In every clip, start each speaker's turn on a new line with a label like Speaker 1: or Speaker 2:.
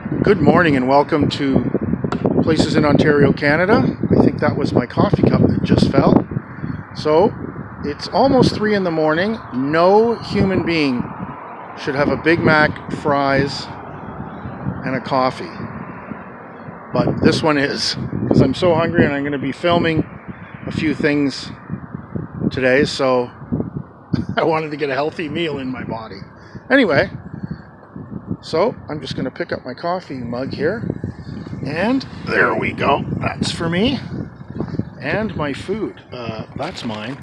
Speaker 1: Good morning and welcome to Places in Ontario, Canada. I think that was my coffee cup that just fell. So it's almost 3 in the morning. No human being should have a Big Mac, fries, and a coffee. But this one is, because I'm so hungry and I'm going to be filming a few things today, so I wanted to get a healthy meal in my body. Anyway, so I'm just going to pick up my coffee mug here, and there we go. That's for me. And my food, that's mine.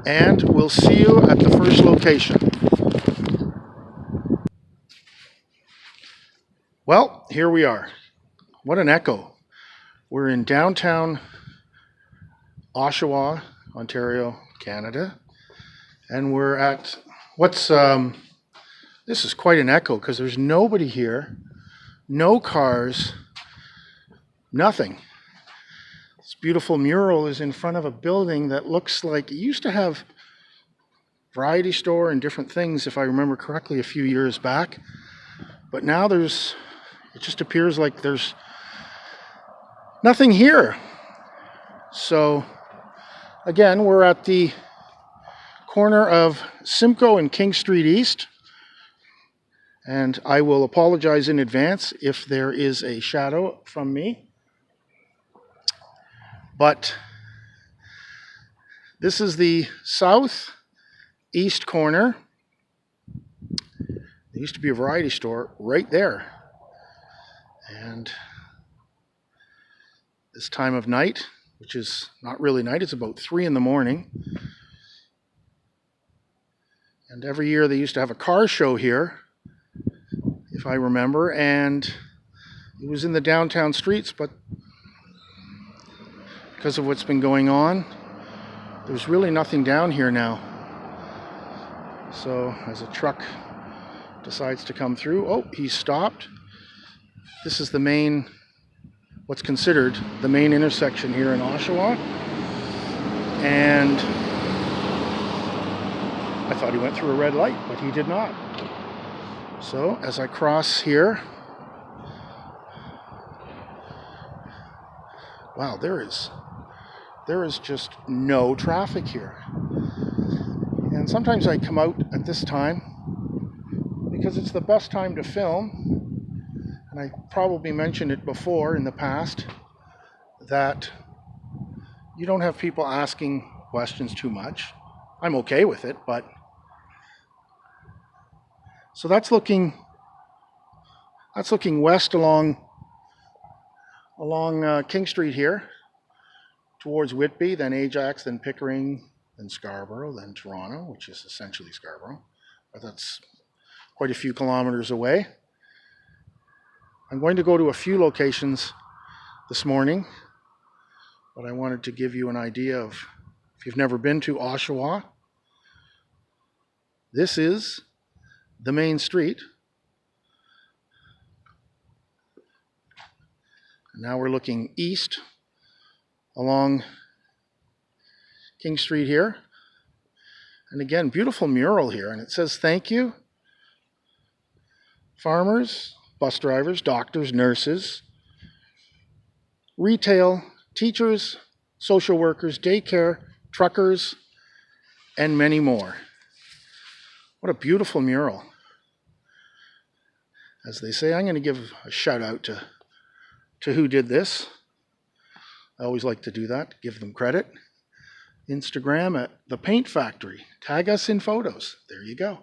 Speaker 1: And we'll see you at the first location. Well, here we are. What an echo. We're in downtown Oshawa, Ontario, Canada. And we're at, this is quite an echo because there's nobody here, no cars, nothing. This beautiful mural is in front of a building that looks like it used to have variety store and different things, if I remember correctly, a few years back. But now it just appears like there's nothing here. So again, we're at the corner of Simcoe and King Street East. And I will apologize in advance if there is a shadow from me. But this is the southeast corner. There used to be a variety store right there. And this time of night, which is not really night, it's about 3 in the morning. And every year they used to have a car show here, if I remember, and it was in the downtown streets, but because of what's been going on, there's really nothing down here now. So as a truck decides to come through, oh, he stopped. This is the main, what's considered the main intersection here in Oshawa. And I thought he went through a red light, but he did not. So as I cross here, wow, there is just no traffic here. And sometimes I come out at this time because it's the best time to film. And I probably mentioned it before in the past that you don't have people asking questions too much. I'm okay with it, but so that's looking west along King Street here towards Whitby, then Ajax, then Pickering, then Scarborough, then Toronto, which is essentially Scarborough, but that's quite a few kilometers away. I'm going to go to a few locations this morning, but I wanted to give you an idea of, if you've never been to Oshawa, this is the main street. And now we're looking east along King Street here. And again, beautiful mural here. And it says, thank you, farmers, bus drivers, doctors, nurses, retail, teachers, social workers, daycare, truckers, and many more. What a beautiful mural. As they say, I'm going to give a shout out to who did this. I always like to do that, give them credit. Instagram at The Paint Factory. Tag us in photos. There you go.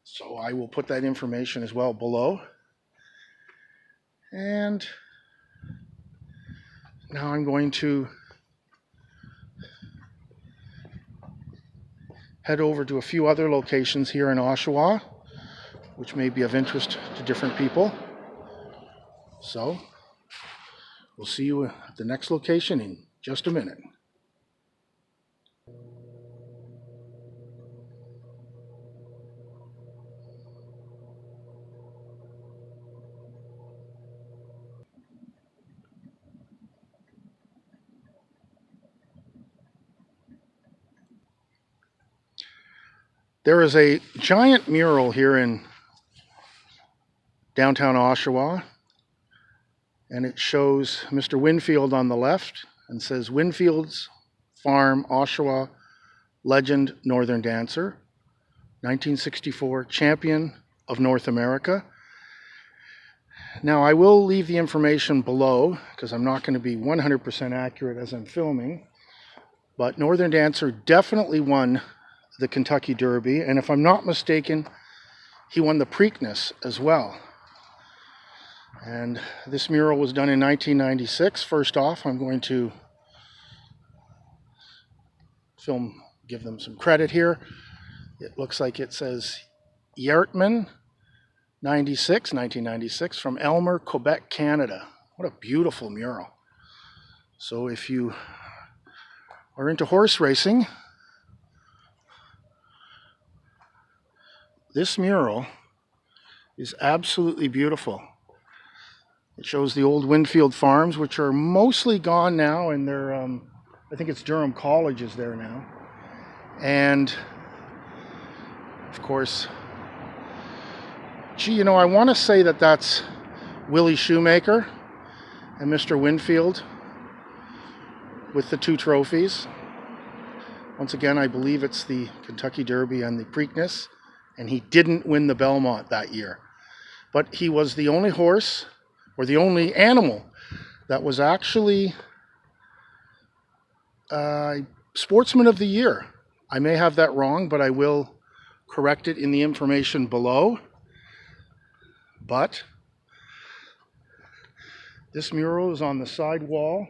Speaker 1: So I will put that information as well below. And now I'm going to head over to a few other locations here in Oshawa, which may be of interest to different people. So we'll see you at the next location in just a minute. There is a giant mural here in Downtown Oshawa, and it shows Mr. Windfield on the left and says Windfields Farm, Oshawa, legend Northern Dancer, 1964 champion of North America. Now I will leave the information below because I'm not going to be 100% accurate as I'm filming, but Northern Dancer definitely won the Kentucky Derby, and if I'm not mistaken, he won the Preakness as well. And this mural was done in 1996. First off, I'm going to give them some credit here. It looks like it says Yeatman, 1996, from Aylmer, Quebec, Canada. What a beautiful mural. So if you are into horse racing, this mural is absolutely beautiful. It shows the old Windfield Farms, which are mostly gone now, and they're, I think it's Durham College is there now. And, of course, gee, I want to say that that's Willie Shoemaker and Mr. Windfield with the 2 trophies. Once again, I believe it's the Kentucky Derby and the Preakness, and he didn't win the Belmont that year. But he was the only horse, or the only animal, that was actually Sportsman of the Year. I may have that wrong, but I will correct it in the information below. But this mural is on the side wall.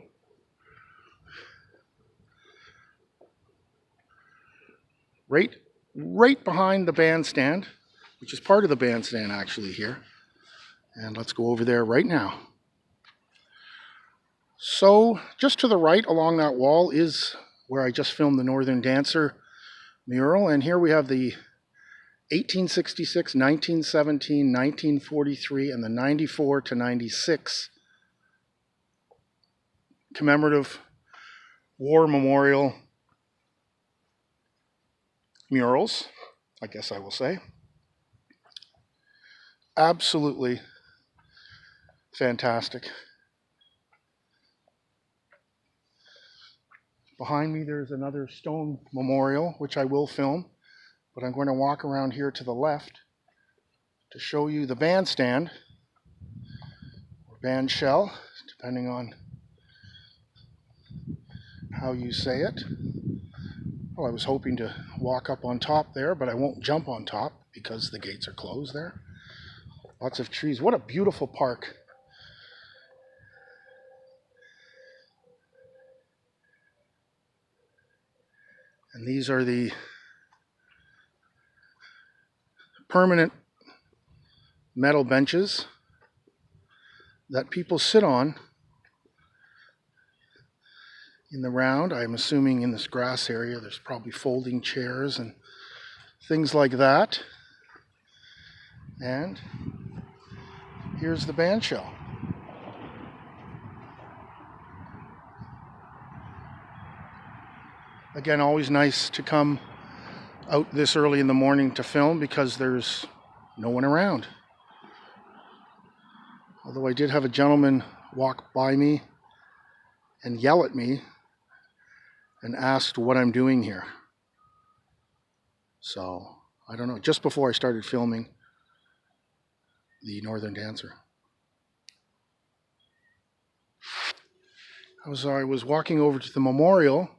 Speaker 1: Right behind the bandstand, which is part of the bandstand actually here. And let's go over there right now. So just to the right along that wall is where I just filmed the Northern Dancer mural. And here we have the 1866, 1917, 1943, and the 94 to 96 commemorative war memorial murals, I guess I will say. Absolutely fantastic. Behind me there's another stone memorial, which I will film, but I'm going to walk around here to the left to show you the bandstand, or Bandshell, depending on how you say it. Well, I was hoping to walk up on top there, but I won't jump on top because the gates are closed there. Lots of trees. What a beautiful park. And these are the permanent metal benches that people sit on in the round. I'm assuming in this grass area there's probably folding chairs and things like that. And here's the Bandshell. Again, always nice to come out this early in the morning to film because there's no one around. Although I did have a gentleman walk by me and yell at me and asked what I'm doing here. So, I don't know, just before I started filming the Northern Dancer. As I was walking over to the memorial,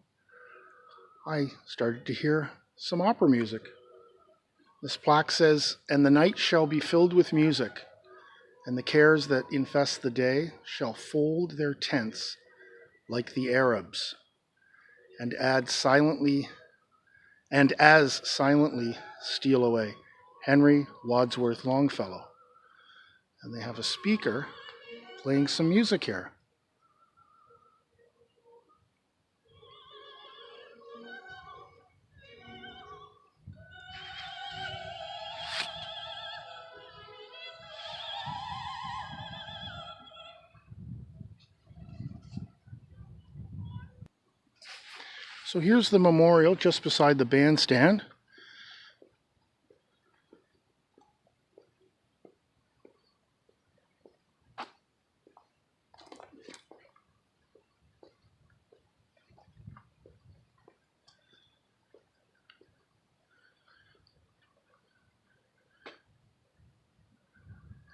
Speaker 1: I started to hear some opera music. This plaque says, "And the night shall be filled with music, and the cares that infest the day shall fold their tents like the Arabs, and as silently steal away." Henry Wadsworth Longfellow. And they have a speaker playing some music here. So here's the memorial just beside the bandstand.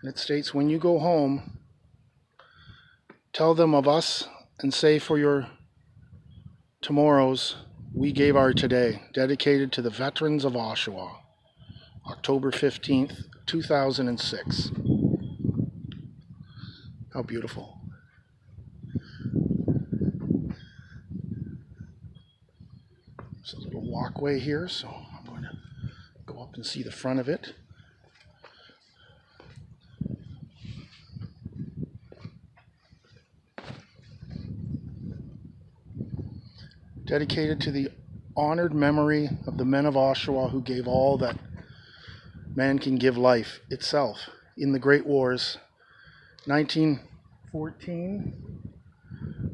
Speaker 1: And it states, when you go home, tell them of us and say for your tomorrows, we gave our today, dedicated to the veterans of Oshawa, October 15th, 2006. How beautiful. There's a little walkway here, so I'm going to go up and see the front of it. Dedicated to the honored memory of the men of Oshawa who gave all that man can give, life itself, in the Great Wars, 1914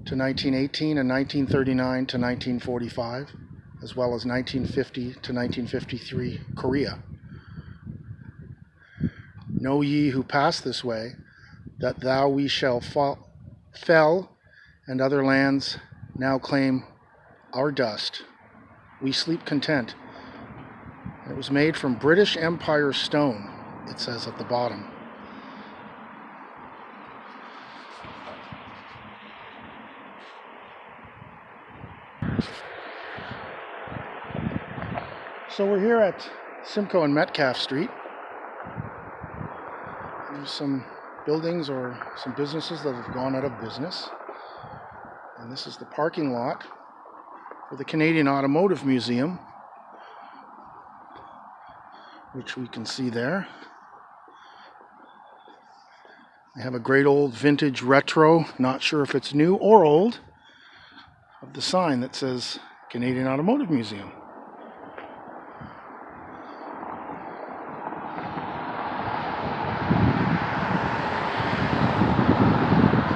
Speaker 1: to 1918 and 1939 to 1945, as well as 1950 to 1953 Korea. Know ye who pass this way, that thou we shall fell, and other lands now claim our dust. We sleep content. It was made from British Empire stone, it says at the bottom. So we're here at Simcoe and Metcalf Street. There's some buildings or some businesses that have gone out of business. And this is the parking lot for the Canadian Automotive Museum, which we can see there. They have a great old vintage retro, not sure if it's new or old, of the sign that says Canadian Automotive Museum.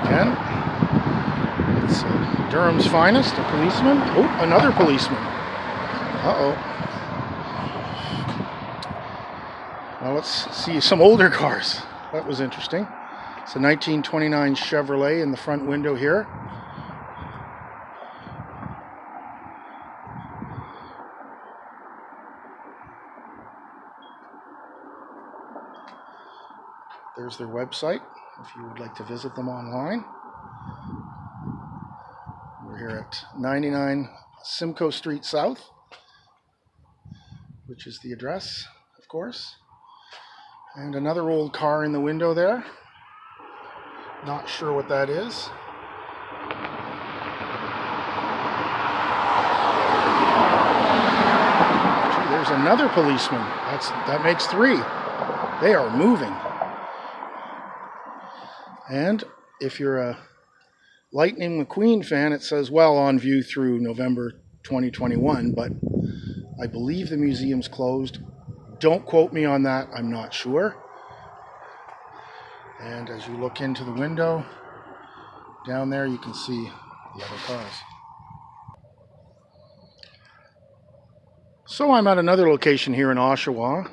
Speaker 1: Again, it's Durham's finest, a policeman. Oh, another policeman. Uh-oh. Well, let's see some older cars. That was interesting. It's a 1929 Chevrolet in the front window here. There's their website, if you would like to visit them online. We're here at 99 Simcoe Street South, which is the address, of course. And another old car in the window there. Not sure what that is. Gee, there's another policeman. That makes three. They are moving. And if you're a Lightning McQueen fan, it says, well, on view through November 2021, but I believe the museum's closed. Don't quote me on that, I'm not sure. And as you look into the window, down there you can see the other cars. So I'm at another location here in Oshawa,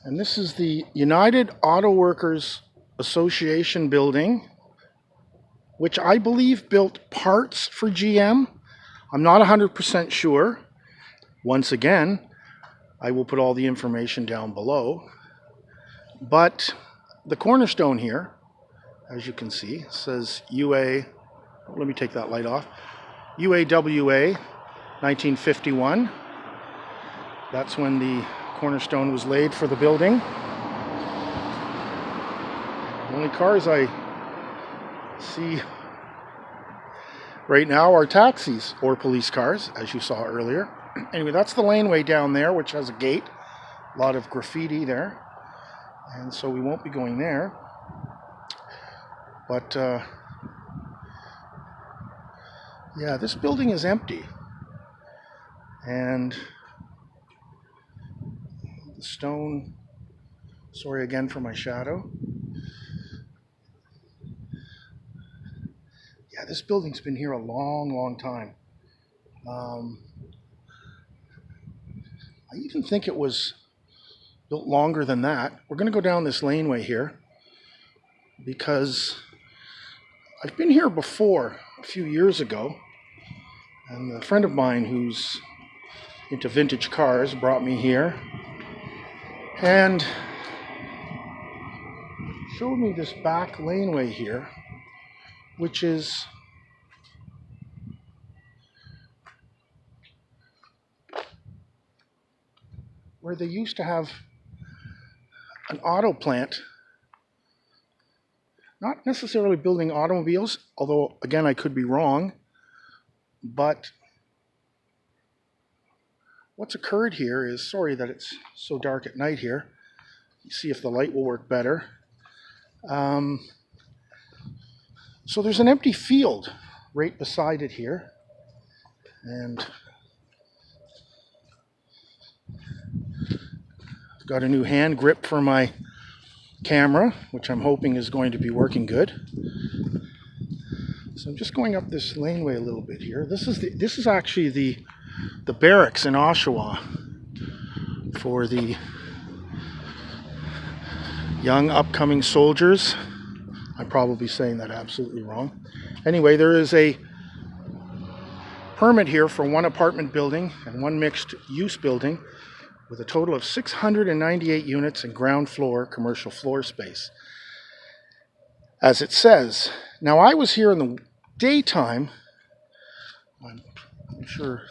Speaker 1: and this is the United Auto Workers Association building, which I believe built parts for GM. I'm not 100% sure. Once again, I will put all the information down below. But the cornerstone here, as you can see, says let me take that light off, UAWA 1951. That's when the cornerstone was laid for the building. The only cars I see right now are taxis or police cars, as you saw earlier. Anyway, that's the laneway down there, which has a gate. A lot of graffiti there. And so we won't be going there. But, yeah, this building is empty. And the stone, sorry again for my shadow. Yeah, this building's been here a long, long time. I even think it was built longer than that. We're going to go down this laneway here because I've been here before a few years ago, and a friend of mine who's into vintage cars brought me here, and showed me this back laneway here, which is where they used to have an auto plant. Not necessarily building automobiles, although again I could be wrong, but what's occurred here is, sorry that it's so dark at night here, see if the light will work better. So there's an empty field right beside it here, and I've got a new hand grip for my camera, which I'm hoping is going to be working good. So I'm just going up this laneway a little bit here. This is actually the barracks in Oshawa for the young upcoming soldiers. I'm probably saying that absolutely wrong. Anyway, there is a permit here for one apartment building and one mixed use building with a total of 698 units and ground floor commercial floor space, as it says. Now, I was here in the daytime. I'm sure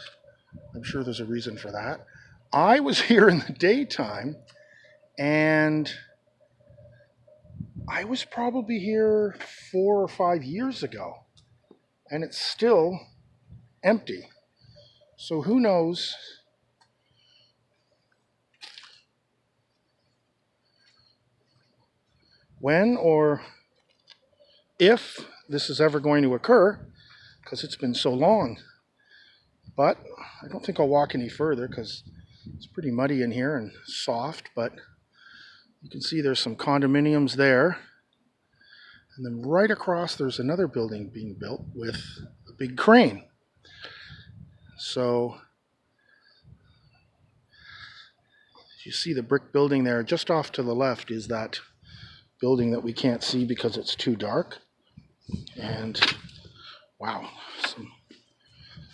Speaker 1: there's a reason for that. I was here in the daytime, and I was probably here 4 or 5 years ago, and it's still empty. So who knows when or if this is ever going to occur, because it's been so long. But I don't think I'll walk any further because it's pretty muddy in here and soft, but you can see there's some condominiums there. And then right across there's another building being built with a big crane. So you see the brick building there. Just off to the left is that building that we can't see because it's too dark. And wow,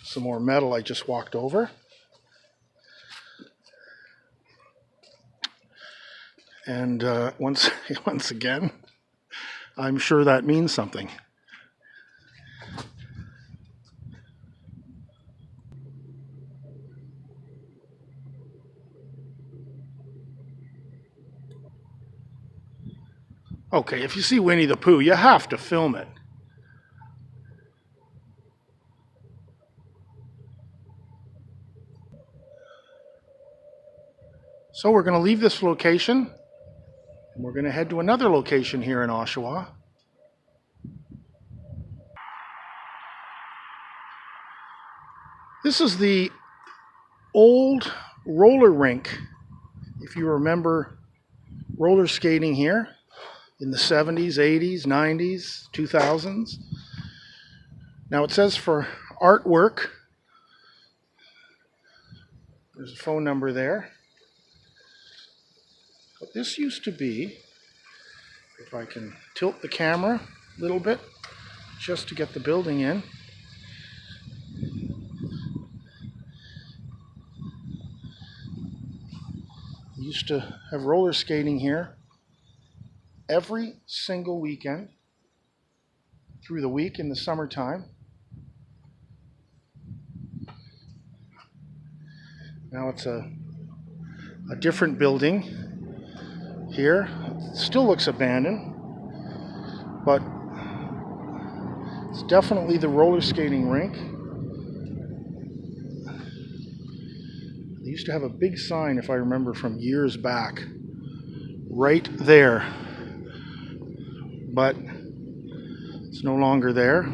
Speaker 1: some more metal I just walked over. And once again, I'm sure that means something. Okay, if you see Winnie the Pooh, you have to film it. So we're going to leave this location, and we're going to head to another location here in Oshawa. This is the old roller rink, if you remember roller skating here in the 70s, 80s, 90s, 2000s. Now it says for artwork, there's a phone number there. But this used to be, if I can tilt the camera a little bit, just to get the building in. We used to have roller skating here every single weekend through the week in the summertime. Now it's a different building here. It still looks abandoned, but it's definitely the roller skating rink. They used to have a big sign, if I remember from years back, right there, but it's no longer there.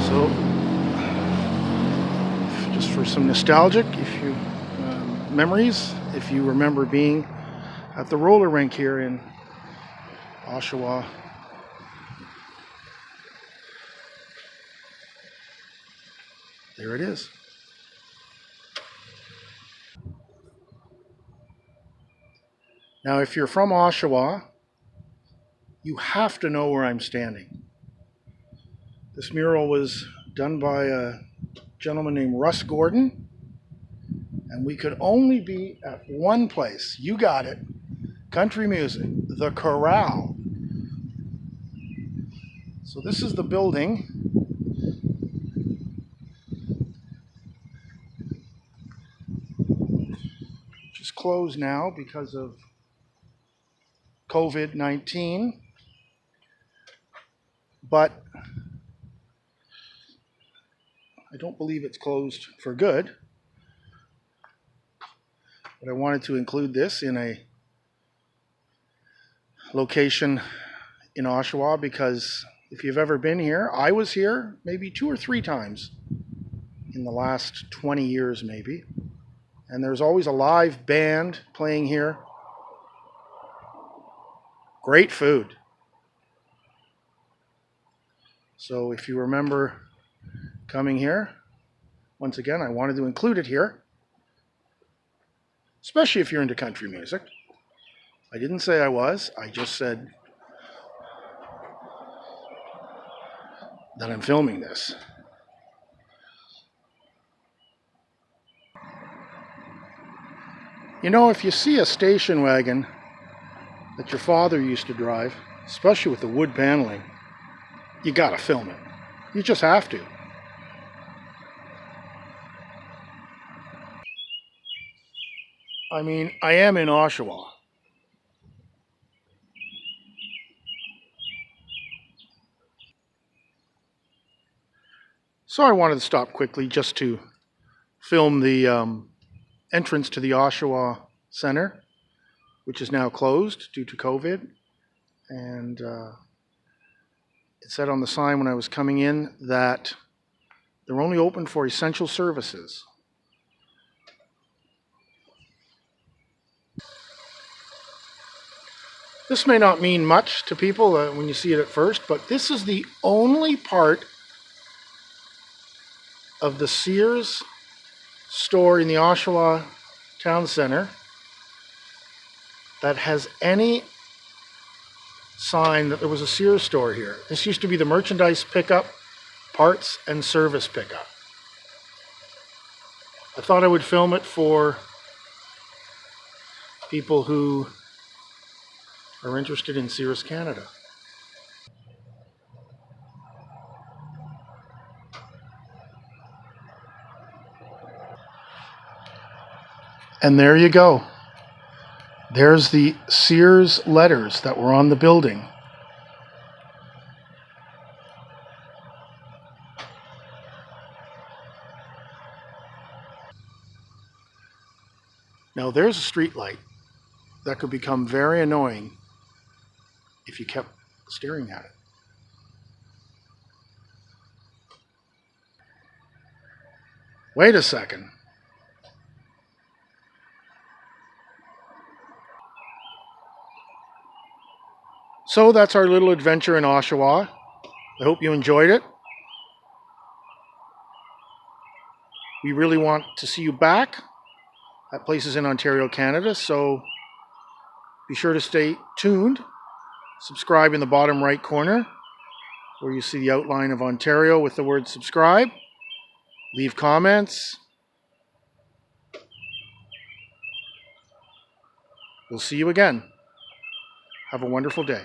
Speaker 1: So, just for some nostalgic, memories, if you remember being at the roller rink here in Oshawa. There it is. Now, if you're from Oshawa, you have to know where I'm standing. This mural was done by a gentleman named Russ Gordon, and we could only be at one place. You got it. Country music, the Corral. So this is the building. Which is closed now because of COVID-19. But I don't believe it's closed for good. But I wanted to include this in a location in Oshawa because if you've ever been here, I was here maybe 2 or 3 times in the last 20 years maybe. And there's always a live band playing here. Great food. So if you remember coming here, once again, I wanted to include it here, especially if you're into country music. I didn't say I was, I just said that I'm filming this. You know, if you see a station wagon that your father used to drive, especially with the wood paneling, you gotta film it. You just have to. I mean, I am in Oshawa. So I wanted to stop quickly just to film the entrance to the Oshawa Center, which is now closed due to COVID. And it said on the sign when I was coming in that they're only open for essential services. This may not mean much to people when you see it at first, but this is the only part of the Sears store in the Oshawa Town Center that has any sign that there was a Sears store here. This used to be the merchandise pickup, parts and service pickup. I thought I would film it for people who are interested in Sears Canada. And there you go. There's the Sears letters that were on the building. Now there's a street light that could become very annoying if you kept staring at it. Wait a second. So that's our little adventure in Oshawa. I hope you enjoyed it. We really want to see you back at places in Ontario, Canada, so be sure to stay tuned. Subscribe in the bottom right corner where you see the outline of Ontario with the word subscribe. Leave comments. We'll see you again. Have a wonderful day.